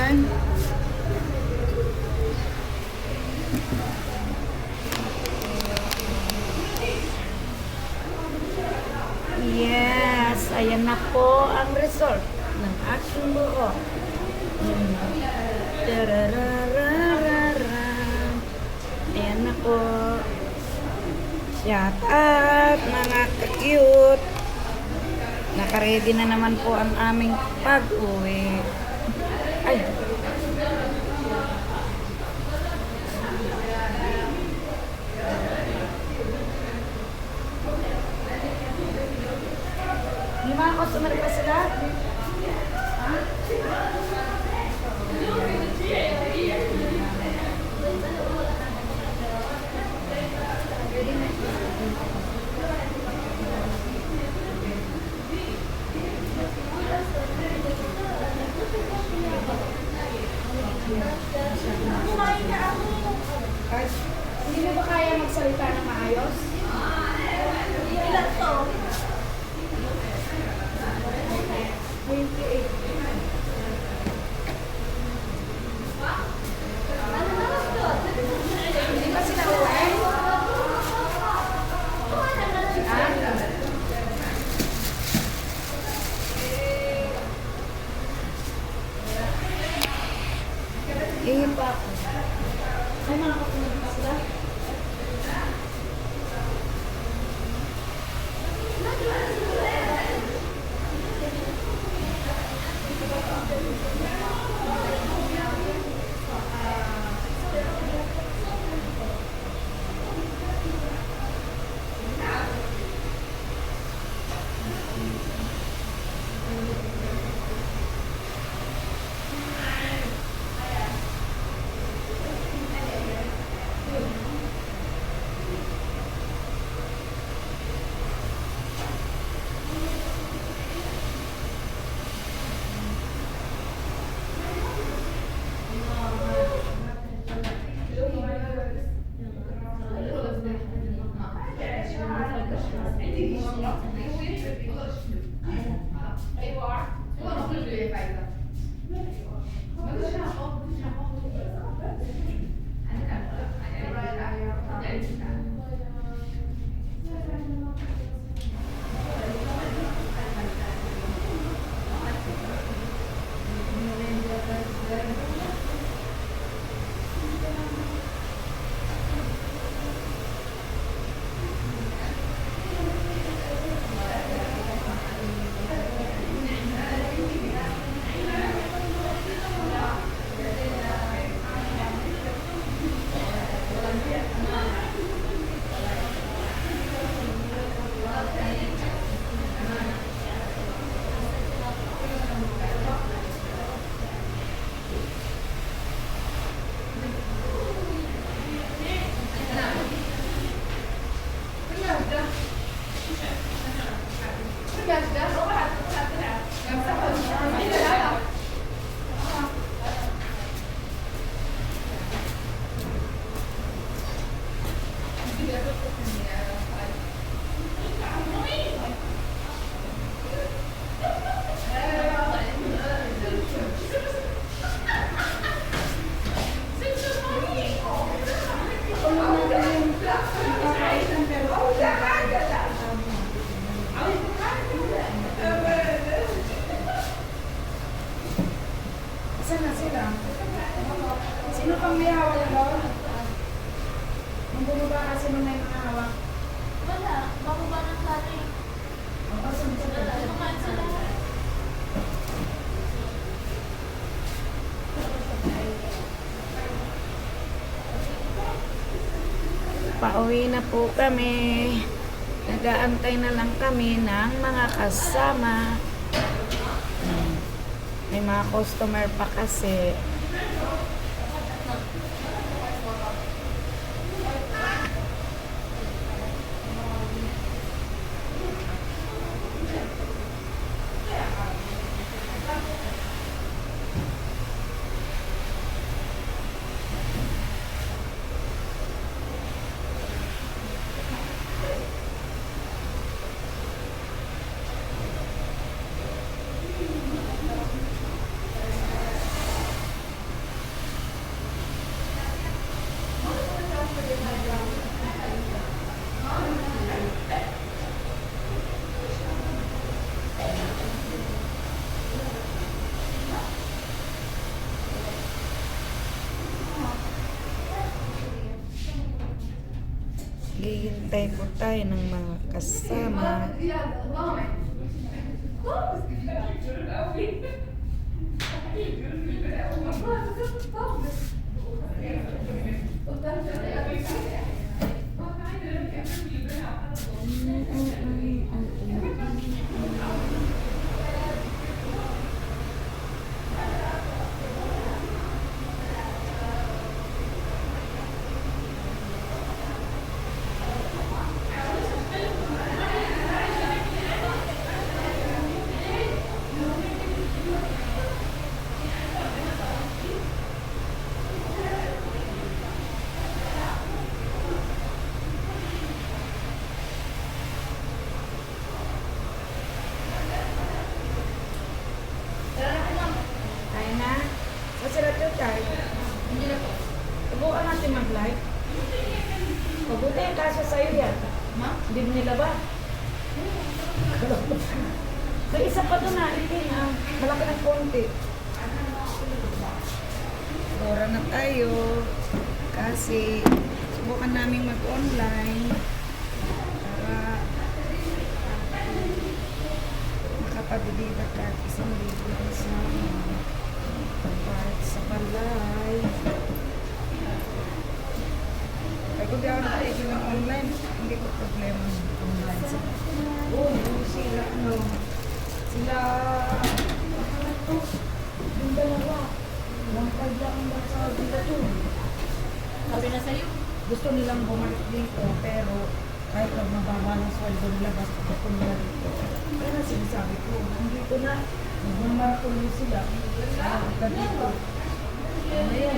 yan. Yes, ayan na po ang result ng aking buhok. Tararararara. Ayan na po. Shout out mga ka-cute. Nakaready na naman po ang aming pag-uwi. Ay. May mga customer pa sila? Ha? Kumain na ako. Hindi mo ba kaya magsalita ng maayos? Ilan to? 28. Hindi ba sila uwi? Iyon pa ako. May mga kapunod pa sila? Saan na sila? Sino pang may hawak doon? Ang bumaba kasi nung may mga hawak. Wala, bababa ng sari. Kumain sila. Pauwi na po kami. Nag-aantay na lang kami ng mga kasama. May mga customer pa kasi. Naghihintay po tayo ng mga kasama. Kaya na? Masarap yung tayo. Hindi na po. Subukan natin mag-live. Mabuti yung kaso sa'yo yan. Ma? Hindi mo nila ba? May isa pa doon na. Hindi na. Malaki ng konti. Bora na tayo. Kasi subukan namin mag-online. Para makapabiliba kahit isang libo sa kahit sa balay. Ay, kung di ako nakaigil ng online, hindi ko problema ng online. Sila, sila, yung dalawa, 1.5 lang ang basa dito to. Sabi na sa'yo. Gusto nilang bumalik dito, pero kahit pag mababa ng sweldo nila, basta gusto nila dito. Pero sinasabi ko, nandito na, magmamarakulo sila. Sa dito. Ngayon,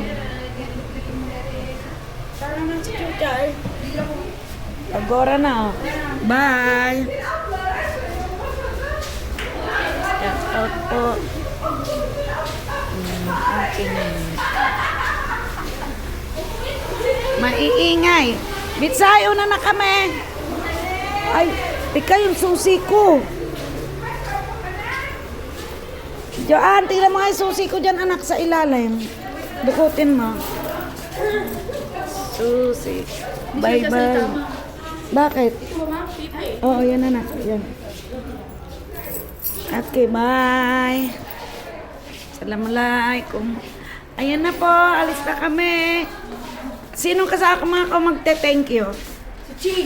parang nang si Chuchay. Agora na. Bye! Shout out po. Aking maiingay. Bitsayo na kami. Ay, tika yung susi ko. Diyan, tingnan mo nga yung susi ko dyan, anak, sa ilalim. Dukutin mo. Susi. Bye-bye. Bakit? Oo, yan anak. Yan. Okay, bye. Assalamualaikum. Ayan na po, alis na kami. Sinong kasama ko magte-thank you? Si Chi.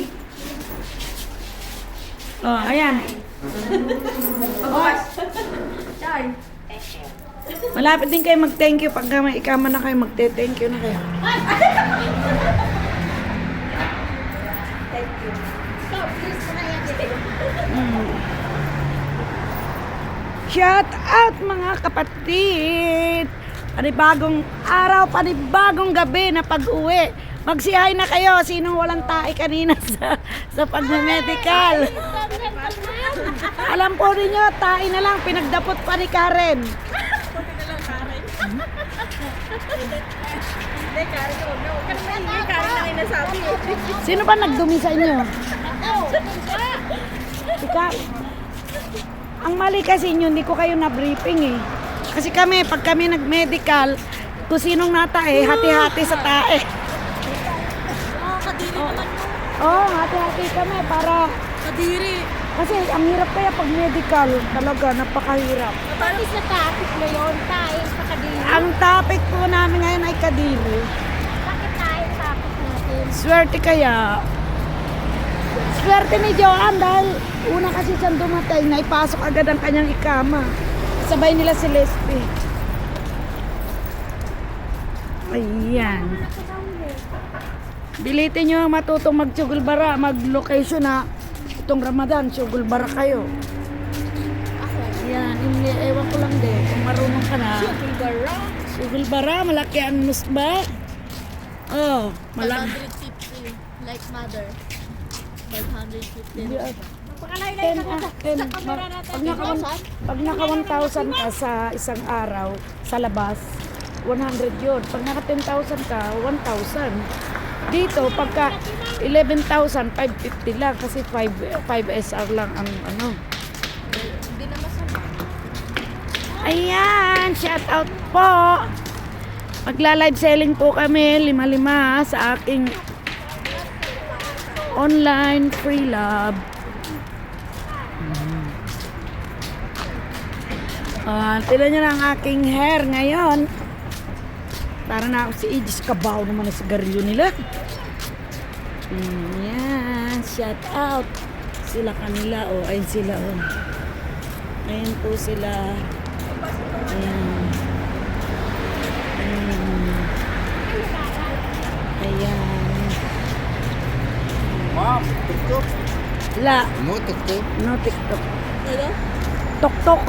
Oh, ayan. Oh, Chay. malapit din kayo mag-thank you. Pag may ikama na kayo, magte-thank you na kayo. Thank you. Stop, please. Shout out mga kapatid! Panibagong araw, panibagong gabi na pag-uwi. Magsihay na kayo. Sinong walang tae kanina sa pagme-medical? Alam po ninyo, tae na lang. Pinagdapot pa ni Karen. Hindi, Karen, huwag na. Huwag ka naman hindi. Karen lang inasabi. Sino ba nagdumi sa inyo? Ikaw. Ang mali kasi inyo, hindi ko kayo na-briefing eh. Kasi kami, pag kami nag-medical, kung sinong natae, hati-hati sa tae. Kadiri naman mo. Oo, hati-hati kami para... Kadiri. Kasi ang hirap kaya pag medical, talaga, napakahirap. Bakit sa topic mo yun? Tayo sa kadiri. Ang topic po namin ngayon ay kadiri. Bakit tayo sa topic natin? Swerte kaya. Swerte ni Joanne dahil una kasi siyang dumatay, naipasok agad ang kanyang ikama. Sabay nila si Leslie. Ayan. Bilitin nyo matutong mag-sugulbara, mag-location na itong Ramadan, sugulbara kayo. Ako. Yan, hindi, ewan ko lang din kung marunong ka na. Sugulbara. Sugulbara, malaki ang musba. Oh, malaki. 150. Like mother. 550. Hindi, ah, Pakalay-lay ka na sa kamera natin. Pag naka 1,000 ka sa isang araw sa labas, 100 yun. Pag naka 10,000 ka, 1,000. Dito, pagka 11,000, 550 lang kasi 5 SR lang ang ano. Hindi na masama. Ayan, shout out po. Magla-live selling po kami, 5-5 sa aking online free love. Tignan nyo na ang aking hair ngayon. Para na ako si Aegis Kabaw naman ang sigarilyo nila. Yan, shout out. Sila kanila, oh, ayun sila, oh. Ayun po sila. Ayan. Ayan. Mom, tuk-tuk. La, No tuk-tuk. no TikTok. Ano? Tok-tok.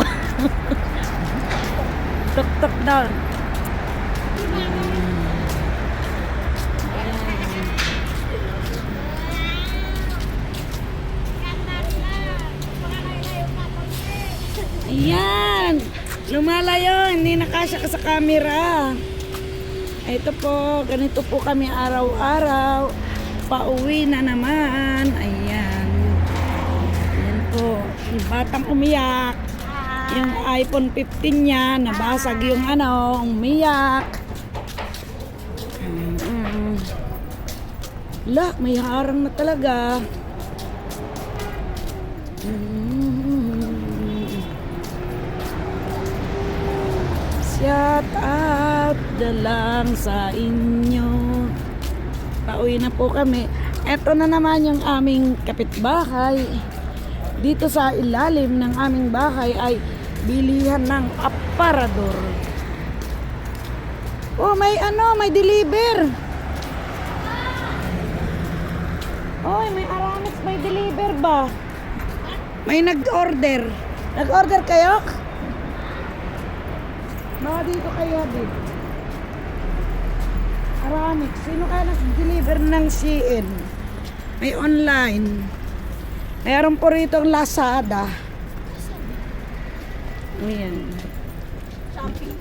Tok-tok daw. Ayan. Lumalayo. Hindi nakasya ka sa camera. Ito po. Ganito po kami araw-araw. Pauwi na naman. Ayan. Ayan po. Yung batang umiyak. Yung iPhone 15 niya. Nabasag yung ano. Umiyak. La, may harang na talaga. Shout out na lang sa inyo. Pauwi na po kami. Eto na naman yung aming kapitbahay. Dito sa ilalim ng aming bahay ay bilihan ng aparador. Oh, may ano, may deliver. Oy, may Aramex, may deliver ba? May nag-order. Nag-order kayo? Baka dito kayo, din. Aramex, sino kaya nag-deliver ng CN? May online. Mayroon po rito ang Lazada. Ayan. Shopee.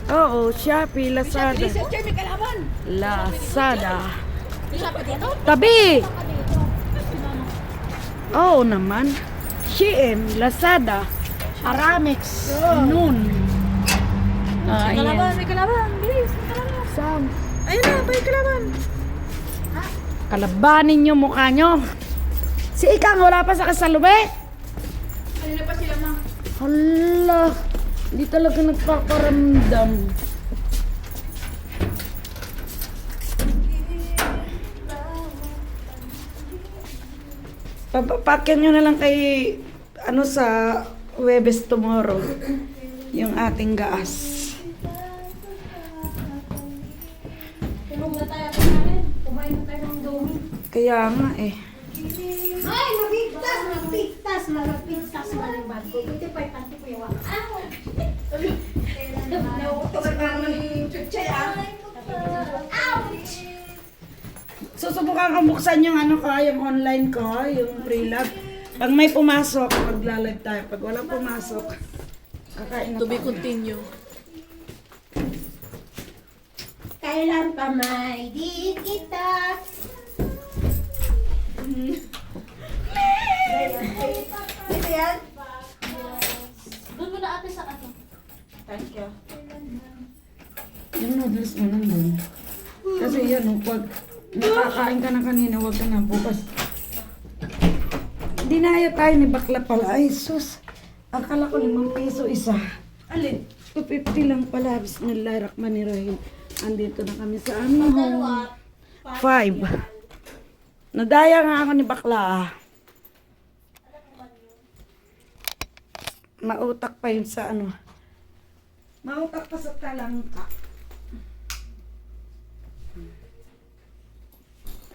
Oo, Shopee, Lazada. Researcher, may kalaban. Lazada. May Shopee dito? Tabi! Oo naman. Shein, Lazada, Aramex, Noon. May kalaban, Ayan. may kalaban. Bilis, may kalaban. Sam. Ayun na, may kalaban. Kalabanin nyo mukha nyo. Si Ikang wala pa sa kasalube. Ano na pa sila, ma? Hala, hindi talaga nagpaparamdam. Papakyan nyo na lang kay ano sa Huwebes tomorrow yung ating gaas. Tulong na tayo kumain. Kumain na tayo ng domi. Kaya nga eh. Ay, mabigtas, mabigtas, malapigtas, malibad ko. Ito pa yung panty ko yung wak. Nautok ka ng chuchay, ah. Ouch! Susubukan ko buksan yung ano ko, yung online ko, yung pre-love. Pag may pumasok, magla-live tayo. Pag walang pumasok, kakain na To be tayo. continue. Kailan pa may di kita? Ito yan? Doon mo na ate sa ano. Thank you. Yung noodles mo nandun. Kasi yan, pag nakakain ka na kanina, huwag ka na bukas. Dinaya tayo ni bakla pala. Ay, sus. Akala ko 5 piso isa. Alin? 250 lang pala. Bismillahirrahmanirrahim. Andito na kami sa aming home. 5. Nadaya nga ako ni bakla. Mautak pa yun sa ano. Mautak pa sa talangka.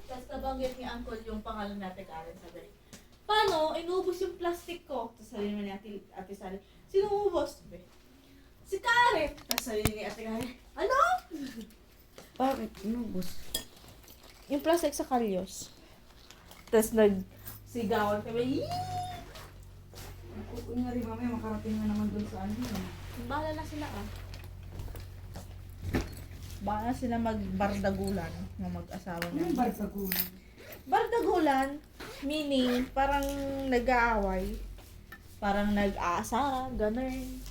Tapos nabanggit ni Uncle yung pangalan natin, Karen, sabi. Paano? Inubos yung plastic ko. Tapos sabi naman ni Ate Sally, sino umubos? Sabi, si Karen. Tapos sabi ni Ate Karen, ano? Bakit? Inubos. Yung plastic sa kalyos. Tapos nagsigawan kami. Yee! Kunyari mamaya makarating na naman dun sa ano. Bahala na sila ah. Bahala sila magbardagulan ng mag-asawa Ano yung na. barsagulan? Bardagulan, meaning parang nag-aaway. Parang nag-aasara, ganun.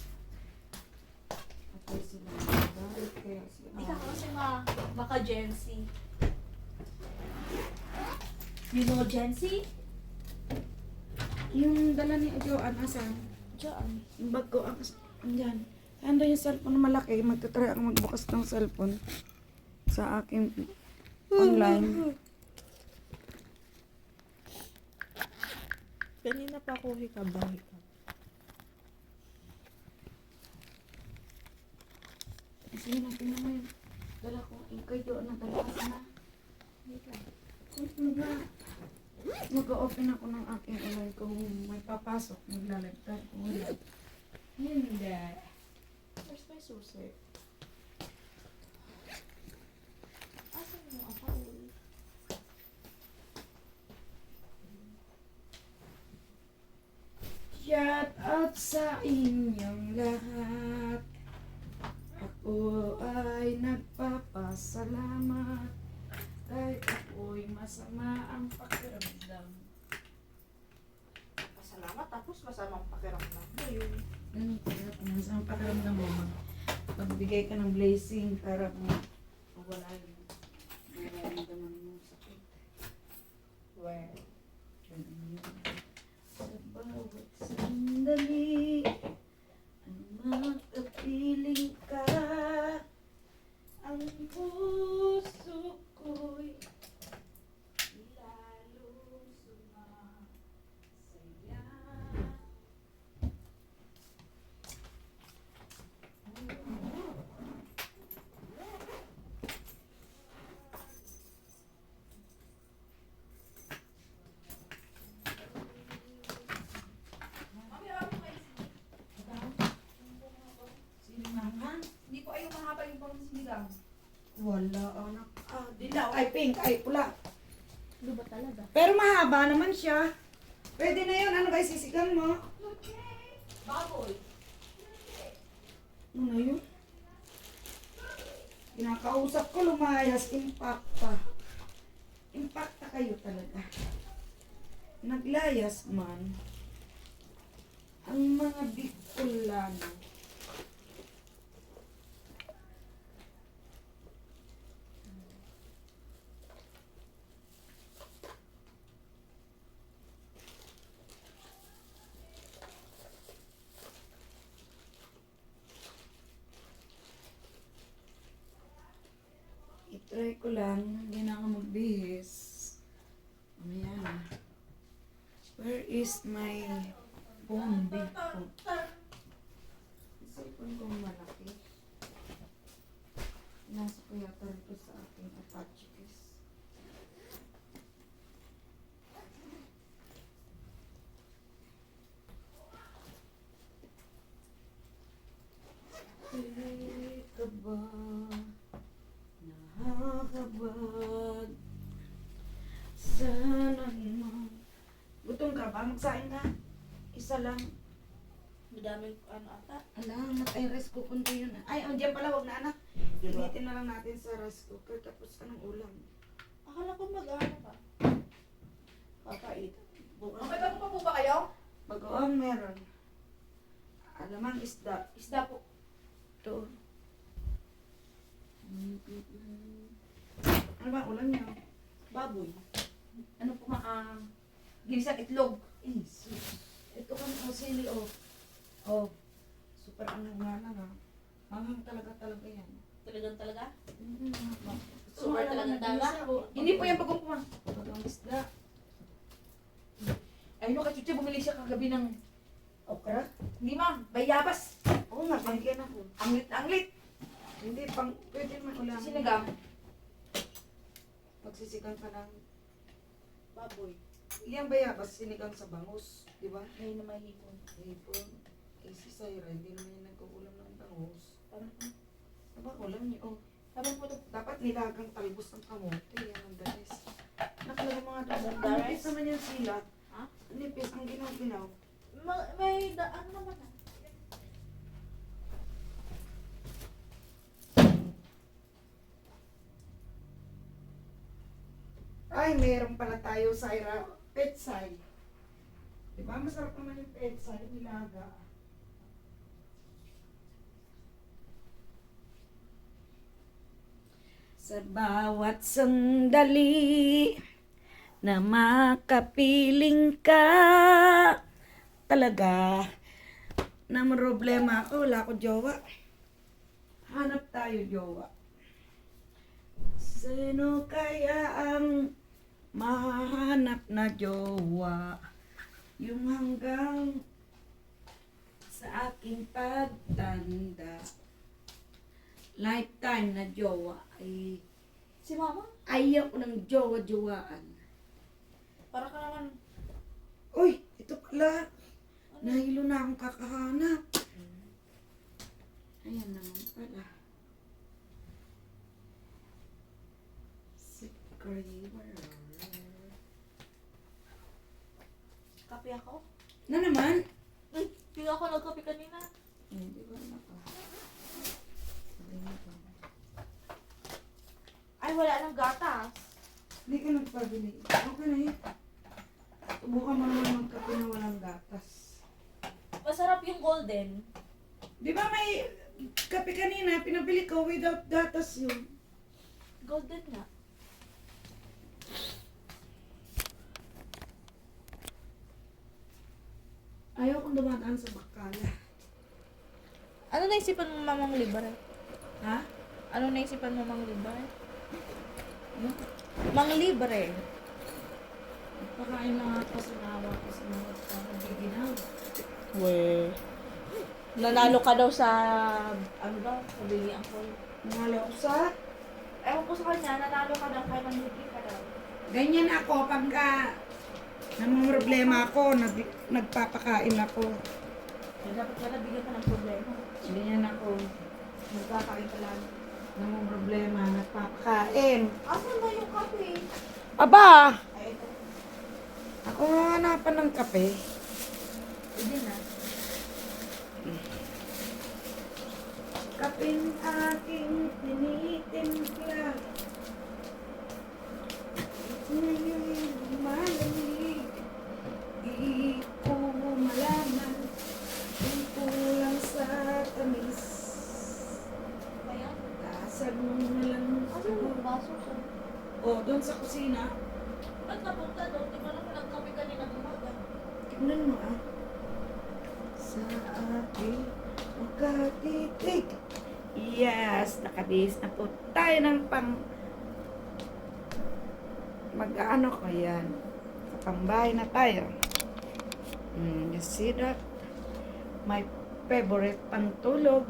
Ako sila nagagalit, kaya sila. Hindi ka kasi baka Gen Z. You know Jency? Yung dala ni Joan, asan? Diyan. Yung bag ko, andyan. Ando yung cellphone na malaki. Magtatry ako magbukas ng cellphone sa aking online. Kanina pa ako hikab-hikab. Sige na, tingnan mo yun. Dala ko, yung kay Joan na dala ka na. Wait lang. Mag-open ako ng aking online kung may papasok. Maglalagtad ko. Hindi. Where's my susi? Asan mo ako? Shout out sa inyong lahat. Ako ay nagpapasalamat. Kahit ako'y masama ang pakiramdam. Pasalamat tapos masamang pakiramdam mo yun. Ganun kaya kung masama ang pakiramdam mo, magbigay ka ng blessing para mawala yung nararamdaman mo sakit. Well, Ganun yun. Sa bawat sandali, ang makapiling ka, ang puso ko'y lalong sumasaya. Sinigang ha? Hindi po ayaw mahaba yung pang sinigang. Wala, anak. Dilaw, ay pink, ay pula. ano ba talaga? Pero mahaba naman siya. Pwede na yun. Ano ba isisigang mo? Baboy. Ano na yun? Kinakausap ko, lumayas. Impacta. Impacta kayo talaga. Naglayas man ang mga Bicolano. I-try ko lang, hindi na ako magbihis. Ayan. Where is my phone? Big phone. Cellphone kong malaki. Nasa ko yata rito sa aking Apache case. Pilit ka ba? Nakakabag. Sana naman. Gutom ka ba? Magsain ka? Isa lang. Madaming ano ata. Alam, matay rice cooker ko yun. Ay, oh, dyan pala, wag na anak. Diba? Initin na lang natin sa rice cooker. Tapos anong ulam? Akala ko mag-ano ka. Kakait. Okay ba pa po ba kayo? Bagoong meron. Alamang isda. Isda po. Ito. Ano ba ulam niyo? Baboy. Ano po ginisang itlog. Ito kami ang sili oh. Oh. Super ano nga lang ha. Manghang talaga yan. Talagang talaga? Mm-hmm. Super talagang talaga? Hindi po yan pagkukuha. Bagoong isda. Ayun yung kachuchi, bumili siya kagabi ng Okra? hindi ma'am, bayabas. Oo nga, bigyan ako. Anglit. Hindi, pwede man ulam. Sinigang. Magsisigang ka ng Baboy. iyang bayabas, sinigang sa bangus. Di ba? May na may hipon. Hipon. Eh, si Syra, hindi naman yung nagkukulam ng bangus. Parang, Diba, ulam niyo? Oh, sabi po ito. dapat nilagang talbos ng kamote. Yan ang danis. Nakalagay mga dapat. Ang Ang danis? nipis naman yung silat. Ha? Ang nipis, ang ginaw-ginaw. May daan naman ah. Ay, meron pala tayo, Syra. Petsay. Diba, masarap naman yung petsay. Nilaga. Sa bawat sandali, na makapiling ka. Talaga. Na problema ako, wala ko jowa. Hanap tayo jowa. Sino kaya ang mahanap na jowa? Yung hanggang sa aking pagtanda. Lifetime na jowa ay Si mama? ayaw ko ng jowa-jowaan. Para ka naman. Uy, ito pala. Nahilo na akong kakahanap. Ayan naman pala. Secret world. Kape ako? Na naman? Hindi ako nagkape kanina. Hindi ba na ako? Ay, wala nang gatas. Hindi ka nagpabili. Okay na yun. Subukan mo naman magkape na walang gatas. Masarap yung golden. Di ba may kape kanina, pinabili ko without gatas yun. Golden nga. Ayaw kong dumadaan sa bakala. Ano naisipan mo mamang libre? Ha? Ano naisipan mo mang libre? Mang libre. Pakain lang ako sa nawa ko sa mga nagiginaw. We. Nanalo ka daw sa, ano daw, sabi ni Uncle. Nangalo ko sa... Ewan ko sa kanya, nanalo ka daw, kaya manlibre ka daw. Ganyan ako pagka namang problema ako, nagpapakain ako. Kaya dapat pala bigyan ka ng problema. Ganyan ako. Nagpapakain ka lang. Namang problema, nagpapakain. Asan ba yung kape? Aba! Ay, ito. Ako nga hanapan ng kape. Hindi na. Kaping aking tinitimpla. Ngayon malamig. Di ko malaman kung kulang sa tamis. Ayan. Lasag mo na lang Ano yung baso siya? O, doon sa kusina. Ba't napunta doon? Di ba naman nagkape kanina umaga? Tignan mo ah. Sa aking magkatitig. Yes, nakabihis na po tayo ng pang mag-ano ko yan. Sa pambahay na tayo. You see that? My favorite pantulog.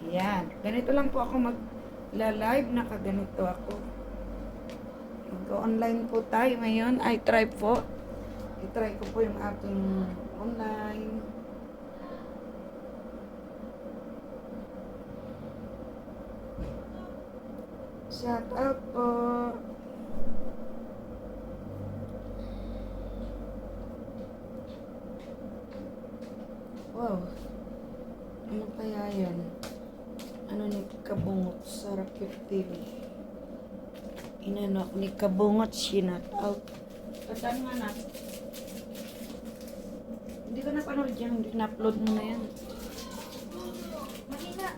Yan. Ganito lang po ako mag-live. Nakaganito ako. Mag-online po tayo ngayon. I try po. I-try ko po yung ating online. Shout out po. Wow. Ano kaya yan? Ano ni Kabungot? Sarap yung TV. Inano ako ni Kabungot. Shout out. Patan nga na. Hindi ko napanood yan. Hindi na-upload mo na yan. Mahina.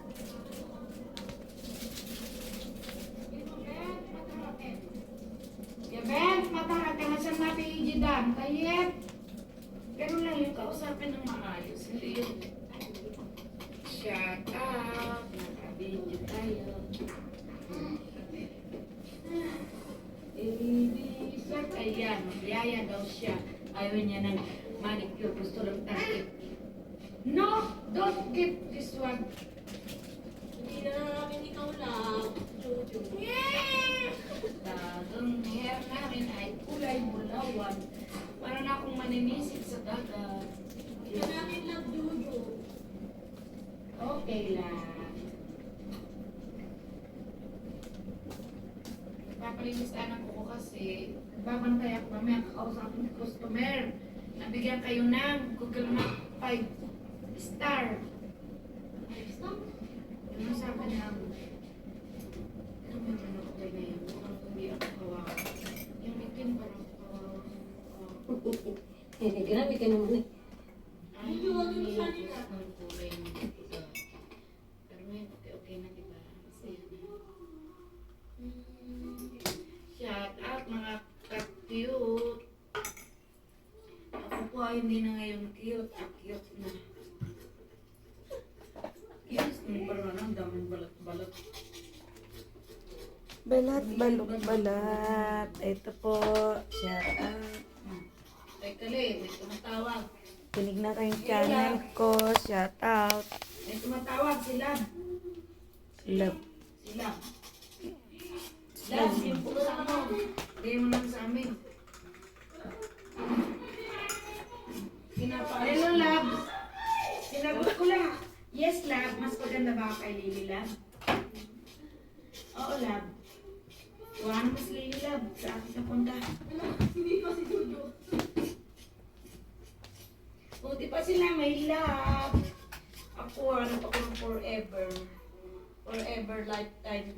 Ya Ben, matahat ka na sa napiijidan. Tayet. Ganun lang yung kausapin ng maayos. Hindi yung shut up. Nakabidyo tayo. Ibig ayan, magyaya daw siya. Ayaw niya ng manicure. Gusto lang takip. No, don't keep this one. Hindi na namin ikaw lang. Jojo. Ang hair namin ay kulay bulawan. Para na akong maninisid sa dagat. Hindi na namin lang, Jojo. Okay lang. Papalinis anak ko kasi babantay ako mamaya kakausapin ng customer. Nabigyan kayo ng Google Map 5 star. Ano sabi niya? Ano ba yung ako na yun? Mukhang hindi ako kawawa. Yung itim parang kawawa. Grabe ka naman eh. Ay, hindi ako ng kulay ng iba. Pero ngayon, okay na, diba? Masaya na. Shout out mga hindi na ngayon cute. Cute na. Yes, parang ang daming balat-balat. Balat, balok, balat. Ito po. Shout out. Teka le, may tumatawag. Tinig na kayong channel ko. Shout out. May tumatawag sila. Love. Sila. Love, yung puso mo. Bigay mo lang sa amin. Hello, love. Sinagot ko lang. Yes, love. Mas maganda ba ako kay Lily, love? Oo, love. Tuwan mo si Lily, love. Sa akin napunta. Hindi pa si Jojo. Buti pa sila, may love. Ako, ano pa kung forever. Forever lifetime.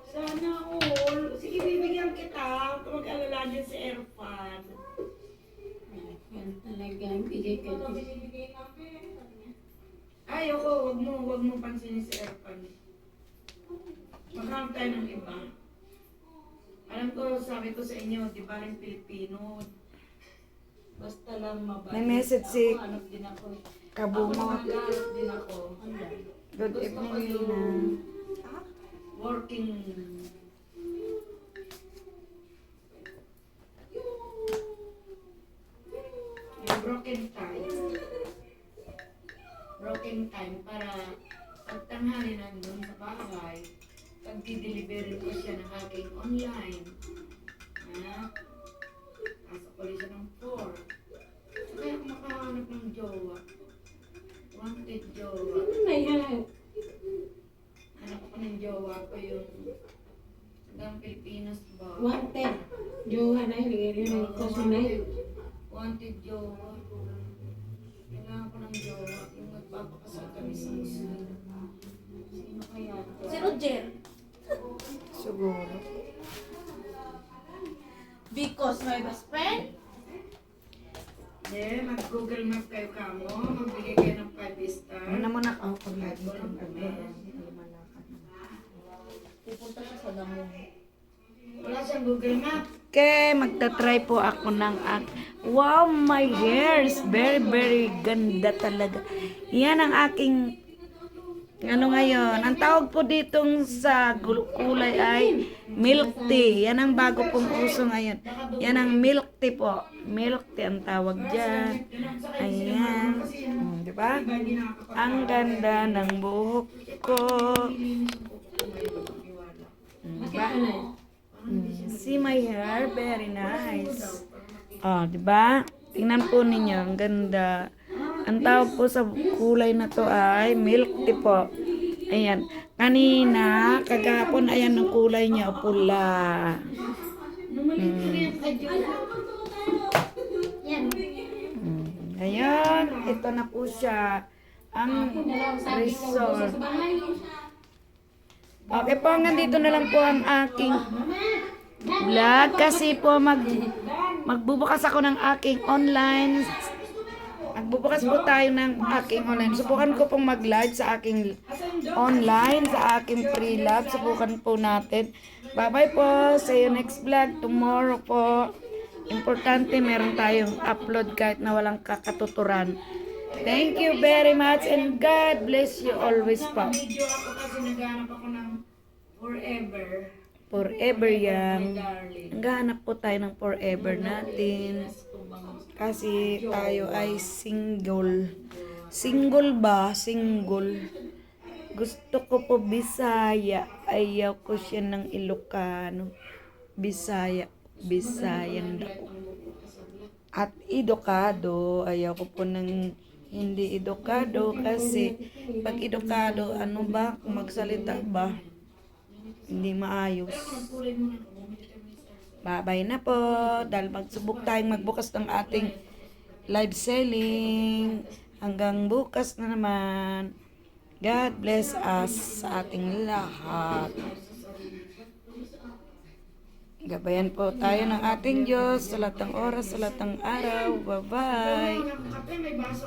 Sana all. Sige, bibigyan kita. Kung mag-alala dyan si Erfan. Yan talaga, bigay ka Ano din. binibigay namin? Ayoko, wag mo pansinin si Erfan. Maghanap tayo ng iba. Alam ko, sabi ko sa inyo, di ba rin Pilipino? Basta lang mabait. May message si Ako, hanap din ako. Kabungot. Ako, naghahanap din ako. Good Gusto ko evening, yung Nina. working. Yung broken time. Broken time para pag tanghali nandun sa bahay, pag didelivery ko siya ng aking online. Pasok ko rin siya ng 4. Kaya ako makahanap ng jowa. Wanted jowa. May halay. Hanap ko ng jowa ko yung hanggang Pilipinas ba? Wanted. Jowa na yun, bigay rin ng koso na yun. Wanted jowa. Kailangan ko ng jowa. Yung magpapakasal kami sa Muslim. Sino kaya? Si Roger. Siguro. Because my best friend. Mag-Google Map kayo kamo. Magbigay kayo ng 5 star. Muna ako pag Kahit walang comment. Pupunta siya sa damo. Wala siyang Google Map. Okay, magta-try po ako ng wow, my hair is very, very ganda talaga. Yan ang aking, ano ngayon, ang tawag po ditong sa kulay ay milk tea. Yan ang bago pong uso ngayon. Yan ang milk tea po. Milk tea ang tawag dyan. Ayan. Di ba? Ang ganda ng buhok ko. Bakit ano yun? See my hair, very nice. Oh, 'di ba? Tingnan po ninyo, ang ganda. Ang tawag po sa kulay na to ay milk tea po. Ayan. Kanina, kagapon, ayan ang kulay niya, pula. Yan. Ayan, ito na po siya. Ang Dalaw sabi ko, gusto resort. sa bahay. Okay po, hanggang dito na lang po ang aking vlog kasi po magbubukas ako ng aking online. Magbubukas po tayo ng aking online. Subukan ko pong mag-live sa aking online, sa aking pre-love. Subukan po natin. Bye-bye po. See you next vlog tomorrow po. Importante meron tayong upload kahit na walang kakatuturan. Thank you very much and God bless you always po. Video ako kasi naghanap ako ng forever. Forever My yan. darling. Naghahanap po tayo ng forever natin. Kasi tayo ay single. Single ba? Single. Gusto ko po Bisaya. Ayaw ko siya ng Ilocano. Bisaya. Bisayan ako. At edukado. Ayaw ko po ng hindi edukado kasi pag edukado, ano ba? Kung magsalita ba? Hindi maayos. Bye-bye na po. Dahil magsubok tayong magbukas ng ating live selling. Hanggang bukas na naman. God bless us sa ating lahat. Gabayan po tayo ng ating Diyos sa lahat ng oras, sa lahat ng araw. Bye-bye. Kape, may baso